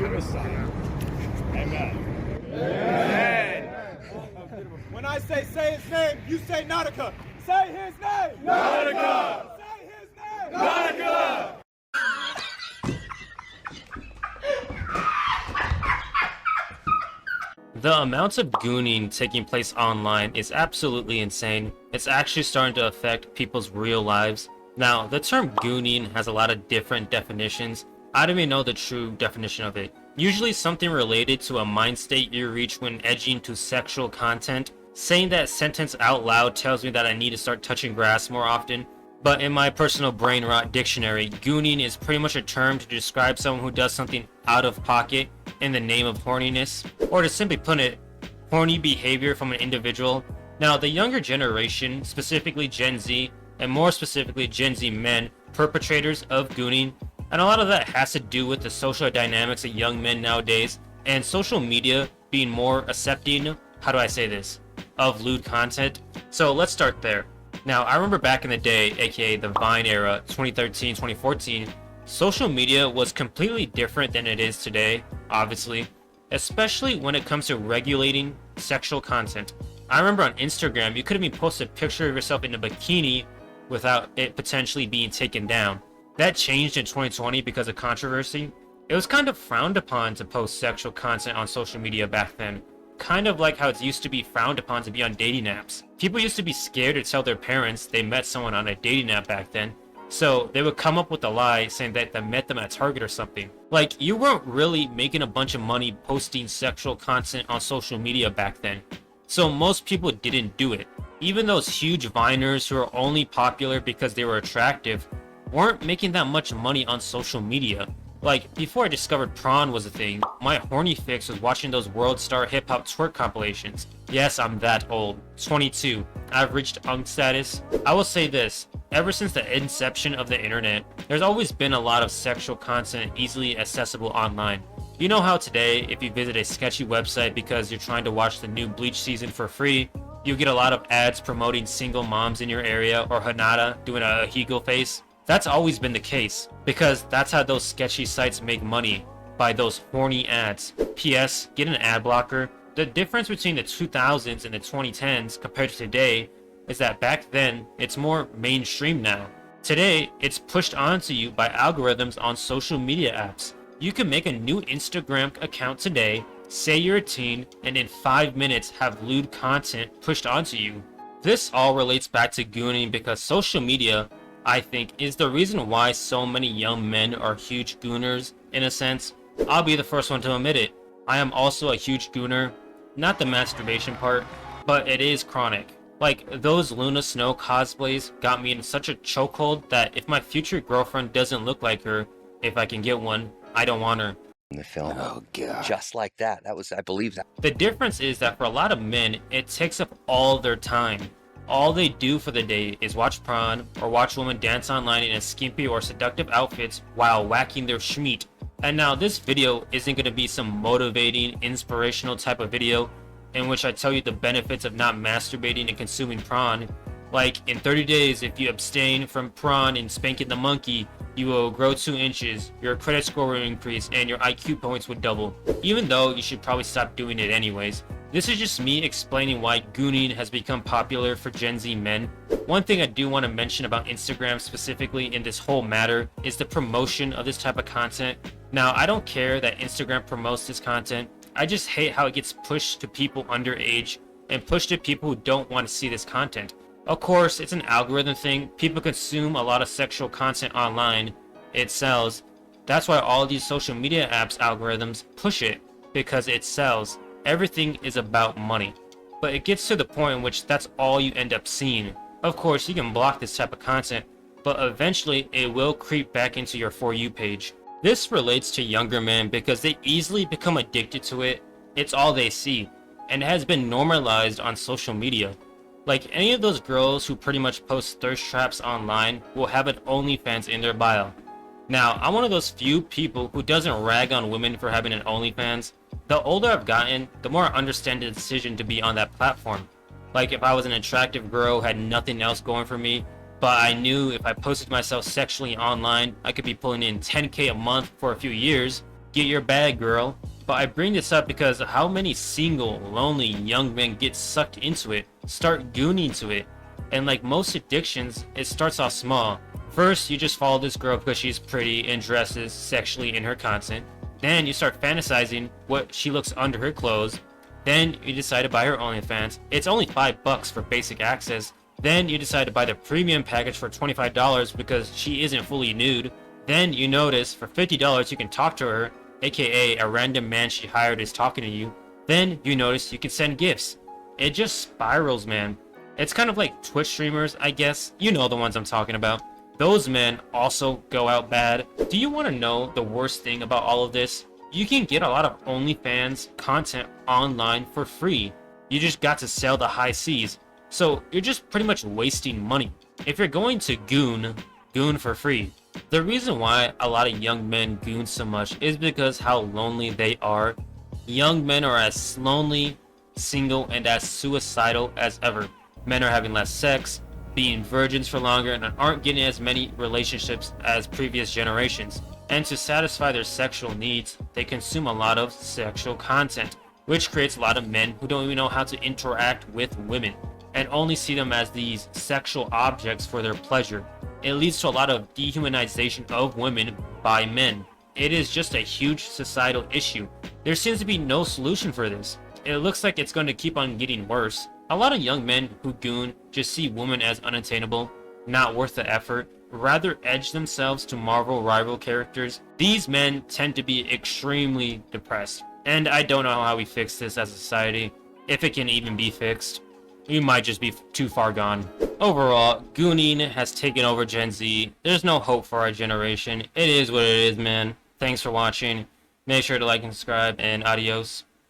goonicide. Amen. Amen. When I say his name, you say Nautica. Say his name. Nautica! Say his name. Nautica! The amounts of gooning taking place online is absolutely insane. It's actually starting to affect people's real lives. Now, the term gooning has a lot of different definitions. I don't even know the true definition of it. Usually something related to a mind state you reach when edging to sexual content. Saying that sentence out loud tells me that I need to start touching grass more often. But in my personal brain rot dictionary, gooning is pretty much a term to describe someone who does something out of pocket in the name of horniness, or to simply put it, horny behavior from an individual. Now, the younger generation, specifically Gen Z, and more specifically Gen Z men, perpetrators of gooning, and a lot of that has to do with the social dynamics of young men nowadays, and social media being more accepting, how do I say this, of lewd content. So let's start there. Now, I remember back in the day, aka the Vine era, 2013, 2014, social media was completely different than it is today, obviously, especially when it comes to regulating sexual content. I remember on Instagram, you couldn't even post a picture of yourself in a bikini without it potentially being taken down. That changed in 2020 because of controversy. It was kind of frowned upon to post sexual content on social media back then. Kind of like how it used to be frowned upon to be on dating apps. People used to be scared to tell their parents they met someone on a dating app back then, so they would come up with a lie saying that they met them at Target or something. Like, you weren't really making a bunch of money posting sexual content on social media back then, so most people didn't do it. Even those huge Viners who are only popular because they were attractive weren't making that much money on social media. Like, before I discovered prawn was a thing, my horny fix was watching those World Star Hip Hop twerk compilations. Yes, I'm that old. 22. I've reached unk status. I will say this, ever since the inception of the internet, there's always been a lot of sexual content easily accessible online. You know how today, if you visit a sketchy website because you're trying to watch the new Bleach season for free, you get a lot of ads promoting single moms in your area or Hanada doing a Hegel face? That's always been the case, because that's how those sketchy sites make money, by those horny ads. PS, get an ad blocker. The difference between the 2000s and the 2010s compared to today is that back then, it's more mainstream now. Today, it's pushed onto you by algorithms on social media apps. You can make a new Instagram account today, say you're a teen, and in 5 minutes have lewd content pushed onto you. This all relates back to gooning because social media, I think, is the reason why so many young men are huge gooners, in a sense. I'll be the first one to admit it. I am also a huge gooner. Not the masturbation part, but it is chronic. Like, those Luna Snow cosplays got me in such a chokehold that if my future girlfriend doesn't look like her, if I can get one, I don't want her. In the film. Oh, God. Just like that. That was, I believe that. The difference is that for a lot of men, it takes up all their time. All they do for the day is watch prawn or watch women dance online in a skimpy or seductive outfits while whacking their schmeat. And now this video isn't going to be some motivating, inspirational type of video in which I tell you the benefits of not masturbating and consuming prawn. Like, in 30 days, if you abstain from prawn and spanking the monkey, you will grow 2 inches, your credit score will increase, and your IQ points would double. Even though you should probably stop doing it anyways. This is just me explaining why gooning has become popular for Gen Z men. One thing I do want to mention about Instagram specifically in this whole matter is the promotion of this type of content. Now, I don't care that Instagram promotes this content. I just hate how it gets pushed to people underage and pushed to people who don't want to see this content. Of course, it's an algorithm thing. People consume a lot of sexual content online. It sells. That's why all these social media apps algorithms push it, because it sells. Everything is about money. But it gets to the point in which that's all you end up seeing. Of course, you can block this type of content, but eventually it will creep back into your For You page. This relates to younger men because they easily become addicted to it. It's all they see, and it has been normalized on social media. Like, any of those girls who pretty much post thirst traps online will have an OnlyFans in their bio. Now, I'm one of those few people who doesn't rag on women for having an OnlyFans. The older I've gotten, the more I understand the decision to be on that platform. Like, if I was an attractive girl who had nothing else going for me, but I knew if I posted myself sexually online, I could be pulling in 10K a month for a few years, Get your bag, girl. But I bring this up because of how many single, lonely young men get sucked into it, start gooning to it. And like most addictions, it starts off small. First, you just follow this girl because she's pretty and dresses sexually in her content. Then you start fantasizing what she looks under her clothes. Then you decide to buy her OnlyFans. It's only $5 for basic access. Then you decide to buy the premium package for $25 because she isn't fully nude. Then you notice for $50 you can talk to her, aka a random man she hired is talking to you. Then you notice you can send gifts. It just spirals, man. It's kind of like Twitch streamers, I guess. You know the ones I'm talking about. Those men also go out bad. Do you want to know the worst thing about all of this? You can get a lot of OnlyFans content online for free. You just got to sell the high C's. So you're just pretty much wasting money. If you're going to goon for free. The reason why a lot of young men goon so much is because how lonely they are. Young men are as lonely, single, and as suicidal as ever. Men are having less sex, being virgins for longer, and aren't getting as many relationships as previous generations. And to satisfy their sexual needs, they consume a lot of sexual content, which creates a lot of men who don't even know how to interact with women, and only see them as these sexual objects for their pleasure. It leads to a lot of dehumanization of women by men. It is just a huge societal issue. There seems to be no solution for this. It looks like it's going to keep on getting worse. A lot of young men who goon just see women as unattainable, not worth the effort, rather edge themselves to Marvel rival characters. These men tend to be extremely depressed, and I don't know how we fix this as a society, if it can even be fixed. We might just be too far gone. Overall, gooning has taken over Gen Z. There's no hope for our generation. It is what it is, man. Thanks for watching. Make sure to like and subscribe, and adios.